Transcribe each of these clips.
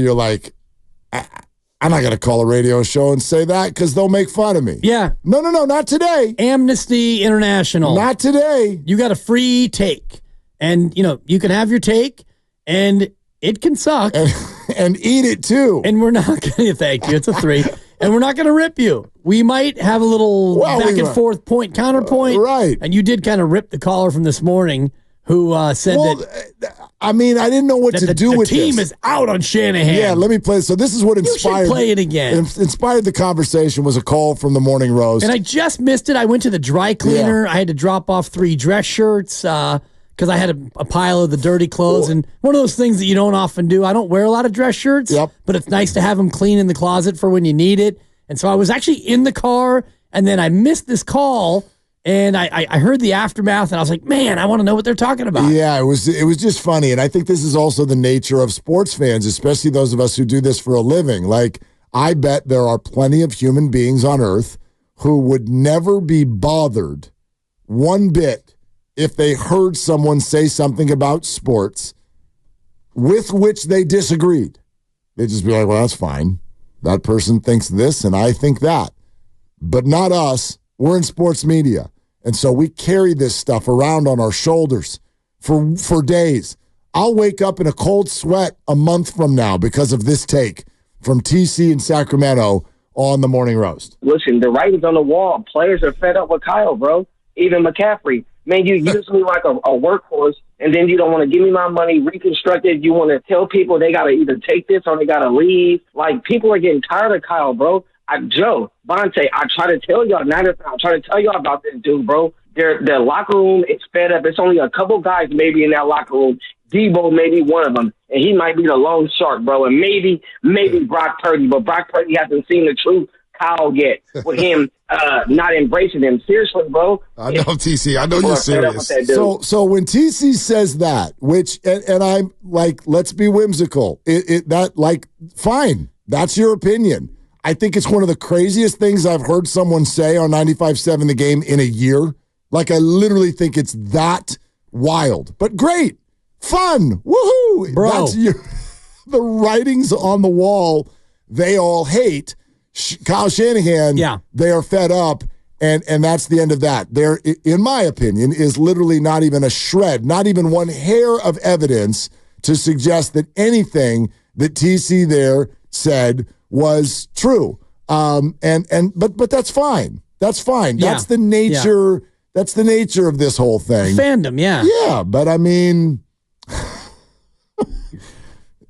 you're like, I'm not going to call a radio show and say that because they'll make fun of me. Yeah. No, not today. Amnesty International. Not today. You got a free take. And, you can have your take, and it can suck. And eat it, too. And we're not going to, thank you, it's a 3. And we're not going to rip you. We might have a little back and forth point, counterpoint. Right. And you did kind of rip the caller from this morning who said that. I didn't know what to do with this. The team is out on Shanahan. Yeah, let me play. So this is what inspired. You should play it again. Inspired the conversation was a call from the Morning Roast. And I just missed it. I went to the dry cleaner. Yeah. I had to drop off 3 dress shirts because I had a pile of the dirty clothes. And one of those things that you don't often do. I don't wear a lot of dress shirts, but it's nice to have them clean in the closet for when you need it. And so I was actually in the car, and then I missed this call. And I heard the aftermath, and I was like, man, I want to know what they're talking about. Yeah, it was just funny. And I think this is also the nature of sports fans, especially those of us who do this for a living. Like, I bet there are plenty of human beings on earth who would never be bothered one bit if they heard someone say something about sports with which they disagreed. They'd just be like, well, that's fine. That person thinks this, and I think that. But not us. We're in sports media. And so we carry this stuff around on our shoulders for days. I'll wake up in a cold sweat a month from now because of this take from TC in Sacramento on the Morning Roast. Listen, the writing's on the wall. Players are fed up with Kyle, bro. Even McCaffrey. Man, you use me like a workhorse, and then you don't want to give me my money reconstructed. You want to tell people they got to either take this or they got to leave. Like, people are getting tired of Kyle, bro. Joe, Bonte, I try to tell y'all, I try to tell y'all about this dude, bro. Their locker room is fed up. It's only a couple guys maybe in that locker room. Debo may be one of them, and he might be the lone shark, bro. And maybe Brock Purdy, but Brock Purdy hasn't seen the truth Kyle yet with him not embracing him. Seriously, bro. I know, TC. I know you're serious. So when TC says that, which, and I'm like, let's be whimsical. Fine. That's your opinion. I think it's one of the craziest things I've heard someone say on 95.7 The Game in a year. Like, I literally think it's that wild. But great. Fun. Woohoo. Bro. That's the writings on the wall they all hate. Kyle Shanahan, they are fed up, and that's the end of that. There, in my opinion, is literally not even a shred, not even one hair of evidence to suggest that anything that TC there said was true. But that's fine. That's fine. Yeah. That's the nature. Yeah. That's the nature of this whole thing. Fandom, yeah. Yeah, but I mean,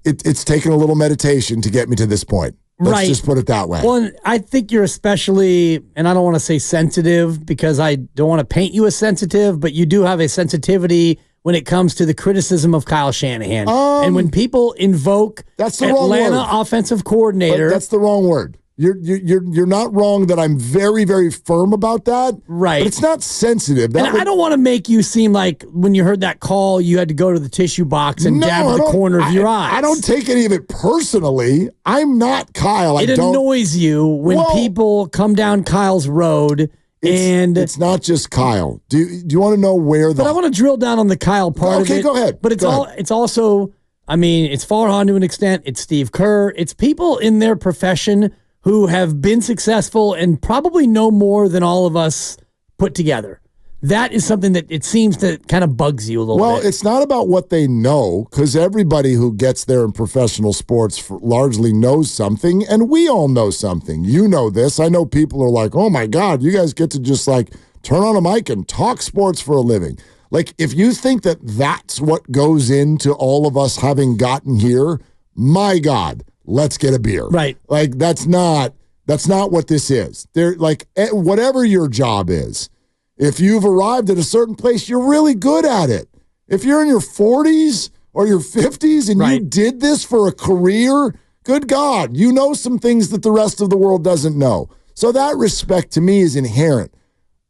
it's taken a little meditation to get me to this point. Let's just put it that way. Well, I think you're especially, and I don't want to say sensitive because I don't want to paint you as sensitive, but you do have a sensitivity when it comes to the criticism of Kyle Shanahan. And when people invoke Atlanta offensive coordinator. But that's the wrong word. You're not wrong that I'm very, very firm about that. Right. But it's not sensitive. I don't want to make you seem like when you heard that call, you had to go to the tissue box and dab at the corner of your eye. I don't take any of it personally. I'm not Kyle. It annoys you when people come down Kyle's road. It's not just Kyle. Do you want to know where But I want to drill down on the Kyle part of it. Okay, go ahead. But it's also, I mean, it's Farhan to an extent. It's Steve Kerr. It's people in their profession who have been successful and probably know more than all of us put together. That is something that it seems to kind of bugs you a little bit. Well, it's not about what they know, because everybody who gets there in professional sports largely knows something, and we all know something. You know this. I know people are like, oh my God, you guys get to just like turn on a mic and talk sports for a living. Like, if you think that that's what goes into all of us having gotten here, my God, let's get a beer. Right. Like, that's not what this is. They're like, whatever your job is, if you've arrived at a certain place, you're really good at it. If you're in your 40s or your 50s and you did this for a career, good God, you know some things that the rest of the world doesn't know. So that respect to me is inherent.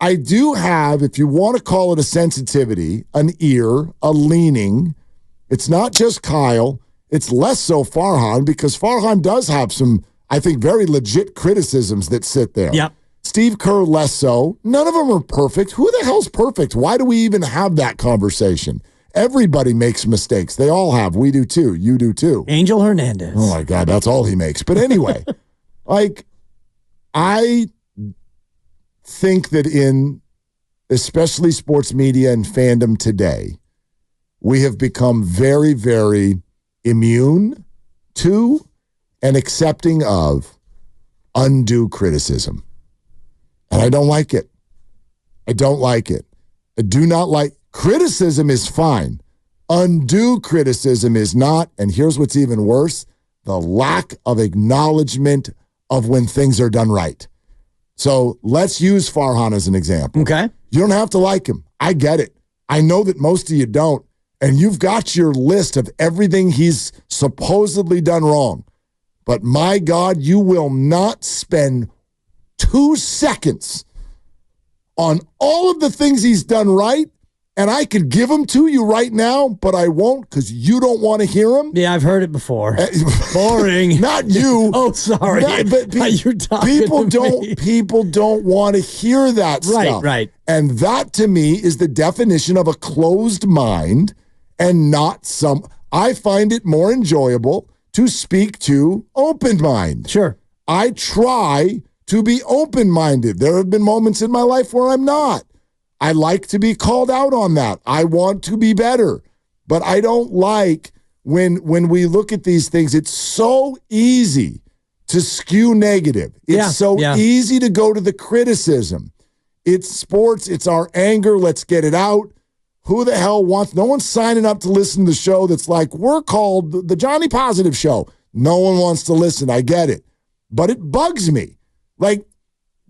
I do have, if you want to call it a sensitivity, an ear, a leaning. It's not just Kyle. It's less so Farhan, because Farhan does have some, I think, very legit criticisms that sit there. Yep. Steve Kerr, less so. None of them are perfect. Who the hell's perfect? Why do we even have that conversation? Everybody makes mistakes. They all have. We do too. You do too. Angel Hernandez. Oh, my God. That's all he makes. But anyway, like, I think that in especially sports media and fandom today, we have become very, very immune to and accepting of undue criticism. And I don't like it. I don't like it. I do not like criticism is fine. Undue criticism is not. And here's what's even worse, the lack of acknowledgement of when things are done right. So let's use Farhan as an example. Okay. You don't have to like him. I get it. I know that most of you don't. And you've got your list of everything he's supposedly done wrong. But my God, you will not spend 2 seconds on all of the things he's done right. And I could give them to you right now, but I won't because you don't want to hear them. Yeah, I've heard it before. Boring. Not you. Oh, sorry. But you're talking people don't want to hear that stuff. Right. And that to me is the definition of a closed mind and not some. I find it more enjoyable to speak to open mind. Sure. I try to be open-minded. There have been moments in my life where I'm not. I like to be called out on that. I want to be better. But I don't like when we look at these things, it's so easy to skew negative. It's easy to go to the criticism. It's sports. It's our anger. Let's get it out. Who the hell wants? No one's signing up to listen to the show that's like, we're called the Johnny Positive Show. No one wants to listen. I get it. But it bugs me. Like,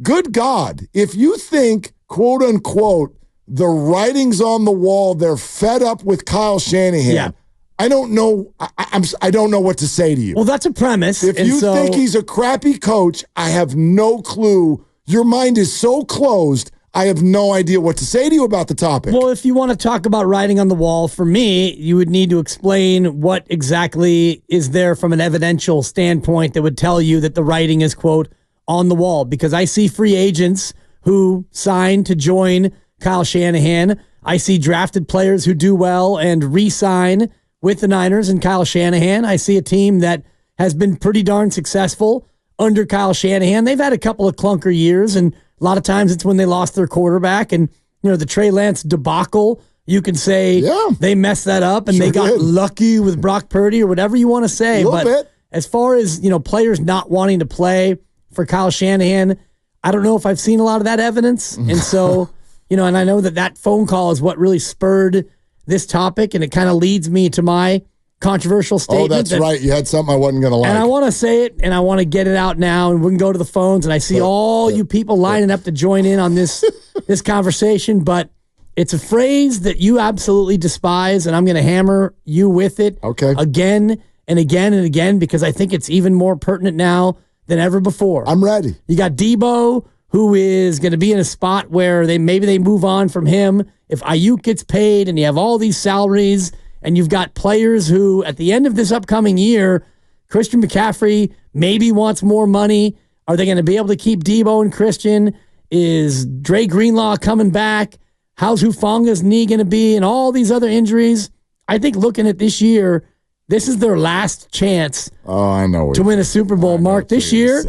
good God, if you think, quote unquote, the writing's on the wall, they're fed up with Kyle Shanahan. Yeah. I don't know. I don't know what to say to you. Well, that's a premise. If you think he's a crappy coach, I have no clue. Your mind is so closed. I have no idea what to say to you about the topic. Well, if you want to talk about writing on the wall, for me, you would need to explain what exactly is there from an evidential standpoint that would tell you that the writing is, quote, on the wall. Because I see free agents who sign to join Kyle Shanahan. I see drafted players who do well and re-sign with the Niners and Kyle Shanahan. I see a team that has been pretty darn successful under Kyle Shanahan. They've had a couple of clunker years, and a lot of times it's when they lost their quarterback. And, you know, the Trey Lance debacle, you can say they messed that up and they got lucky with Brock Purdy or whatever you want to say. But as far as, you know, players not wanting to play for Kyle Shanahan, I don't know if I've seen a lot of that evidence. And so, you know, and I know that phone call is what really spurred this topic, and it kind of leads me to my controversial statement. Oh, that's right. You had something I wasn't going to like. And I want to say it, and I want to get it out now, and we can go to the phones, and I see all you people lining up to join in on this this conversation, but it's a phrase that you absolutely despise, and I'm going to hammer you with it again and again and again because I think it's even more pertinent now than ever before. I'm ready. You got Debo, who is going to be in a spot where maybe they move on from him. If Ayuk gets paid and you have all these salaries and you've got players who at the end of this upcoming year, Christian McCaffrey maybe wants more money. Are they going to be able to keep Debo and Christian? Is Dre Greenlaw coming back? How's Hufanga's knee going to be? And all these other injuries. I think looking at this year, this is their last chance to win a Super Bowl, Mark. This year,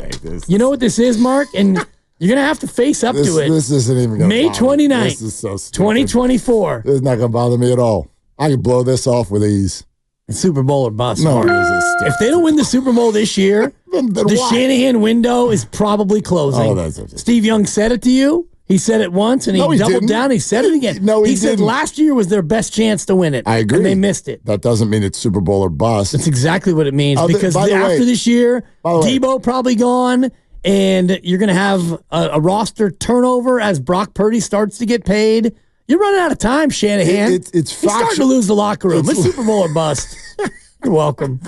you know what this is, Mark? And you're going to have to face up to it. This isn't even going to May 29th, this is so 2024. This is not going to bother me at all. I can blow this off with ease. Super Bowl or bust. No, if they don't win the Super Bowl this year, then the why? Shanahan window is probably closing. Steve Young said it to you. He said it once, and he doubled down. He said it again. He said last year was their best chance to win it. I agree. And they missed it. That doesn't mean it's Super Bowl or bust. That's exactly what it means. Because after this year, Debo probably gone, and you're going to have a roster turnover as Brock Purdy starts to get paid. You're running out of time, Shanahan. It's starting to lose the locker room. It's Super Bowl or bust. You're welcome.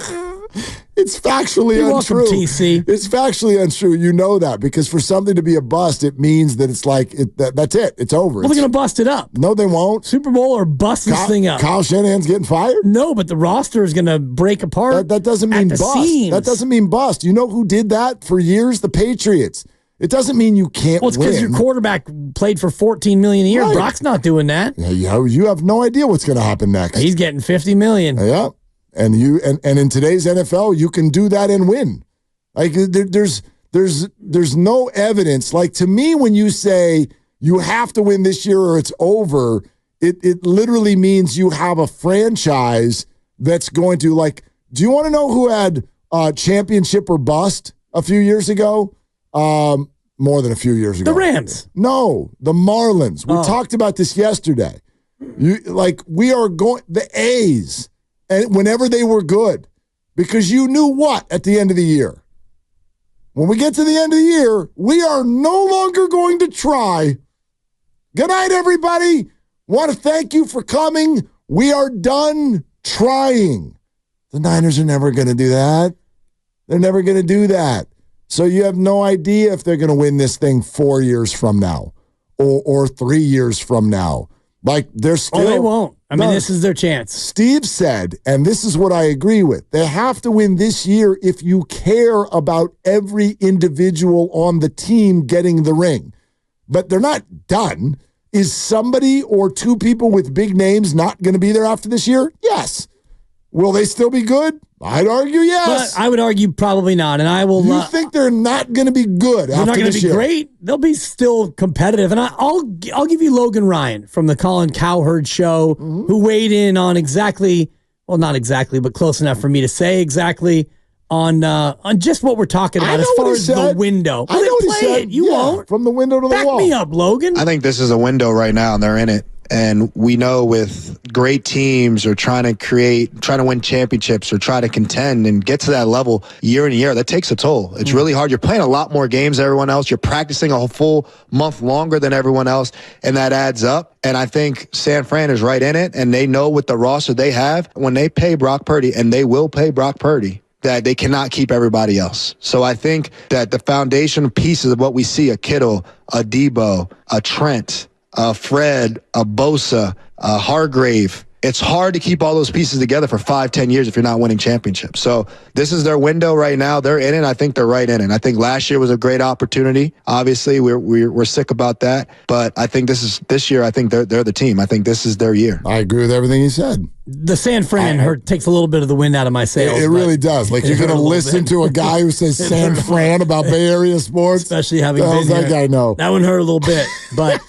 It's factually untrue. Welcome, TC. It's factually untrue. You know that because for something to be a bust, it means that it's like that's it. It's over. Well, they're going to bust it up. No, they won't. Super Bowl or bust this thing up. Kyle Shanahan's getting fired? No, but the roster is going to break apart. That doesn't mean bust. Seams. That doesn't mean bust. You know who did that for years? The Patriots. It doesn't mean you can't Well, it's because your quarterback played for $14 million a year. Right. Brock's not doing that. Yeah, you have no idea what's going to happen next. He's getting $50 million. Yeah, and in today's NFL, you can do that and win. Like there's no evidence. Like, to me, when you say you have to win this year or it's over, it literally means you have a franchise that's going to, like, do you want to know who had championship or bust a few years ago? More than a few years ago. The Rams. No, the Marlins. We talked about this yesterday. We are going the A's, and whenever they were good, because you knew what at the end of the year. When we get to the end of the year, we are no longer going to try. Good night, everybody. Want to thank you for coming. We are done trying. The Niners are never going to do that. They're never going to do that. So you have no idea if they're going to win this thing 4 years from now or 3 years from now. Like, they're still... Oh, they won't. I mean, this is their chance. Steve said, and this is what I agree with, they have to win this year if you care about every individual on the team getting the ring. But they're not done. Is somebody or two people with big names not going to be there after this year? Yes. Will they still be good? I'd argue yes. But I would argue probably not. And I will. You think they're not going to be good? They're not going to be great. They'll be still competitive. And I'll give you Logan Ryan from the Colin Cowherd show, who weighed in on exactly, well, not exactly, but close enough for me to say exactly on just what we're talking about as far as the window. I know what he said. You won't. From the window to the wall. Back me up, Logan. I think this is a window right now, and they're in it. And we know with great teams or trying to win championships or try to contend and get to that level year in and year, that takes a toll. It's really hard. You're playing a lot more games than everyone else. You're practicing a full month longer than everyone else, and that adds up. And I think San Fran is right in it, and they know with the roster they have, when they pay Brock Purdy, and they will pay Brock Purdy, that they cannot keep everybody else. So I think that the foundation pieces of what we see, a Kittle, a Debo, a Trent, a Fred, a Bosa, a Hargrave. It's hard to keep all those pieces together for 5-10 years if you're not winning championships. So this is their window right now. They're in it. I think they're right in it. I think last year was a great opportunity. Obviously, we're sick about that. But I think this year, I think they're the team. I think this is their year. I agree with everything he said. The San Fran takes a little bit of the wind out of my sails. It really does. Like, you're going to listen to a guy who says San Fran about Bay Area sports? Especially having been that guy know. That one hurt a little bit. But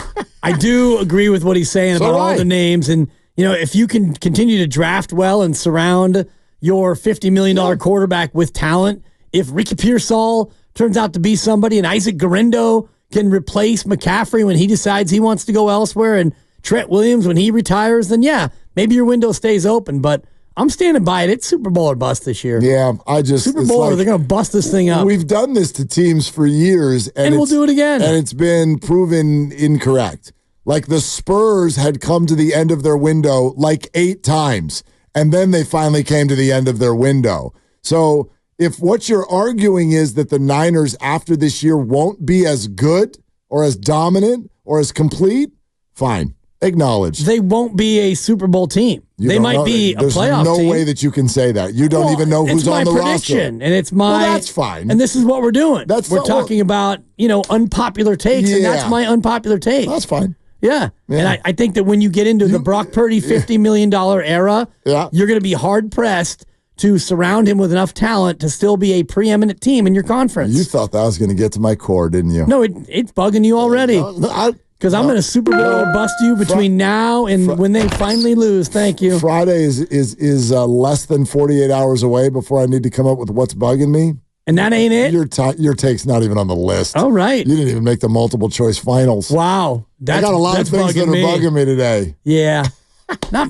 I do agree with what he's saying about all the names. And, you know, if you can continue to draft well and surround your $50 million quarterback with talent, if Ricky Pearsall turns out to be somebody and Isaac Guerrero can replace McCaffrey when he decides he wants to go elsewhere and Trent Williams when he retires, then yeah, maybe your window stays open. But I'm standing by it. It's Super Bowl or bust this year. Yeah, Super Bowl or they're going to bust this thing up. We've done this to teams for years. And we'll do it again. And it's been proven incorrect. Like, the Spurs had come to the end of their window like 8 times, and then they finally came to the end of their window. So if what you're arguing is that the Niners after this year won't be as good or as dominant or as complete, fine. Acknowledge. They won't be a Super Bowl team. They might be a playoff team. There's no way that you can say that. You don't even know who's on the roster. It's my prediction, and it's my... Well, that's fine. And this is what we're doing. We're talking about, unpopular takes, and that's my unpopular take. That's fine. Yeah. And I think that when you get into the Brock Purdy $50 million era, you're going to be hard-pressed to surround him with enough talent to still be a preeminent team in your conference. You thought that was going to get to my core, didn't you? No, it's bugging you already. Because I'm going to Super Bowl bust you between now and when they finally lose. Thank you. Friday is less than 48 hours away before I need to come up with what's bugging me. And that ain't it? Your take's not even on the list. All right. You didn't even make the multiple choice finals. Wow. I got a lot of things that are bugging me today. Yeah. Not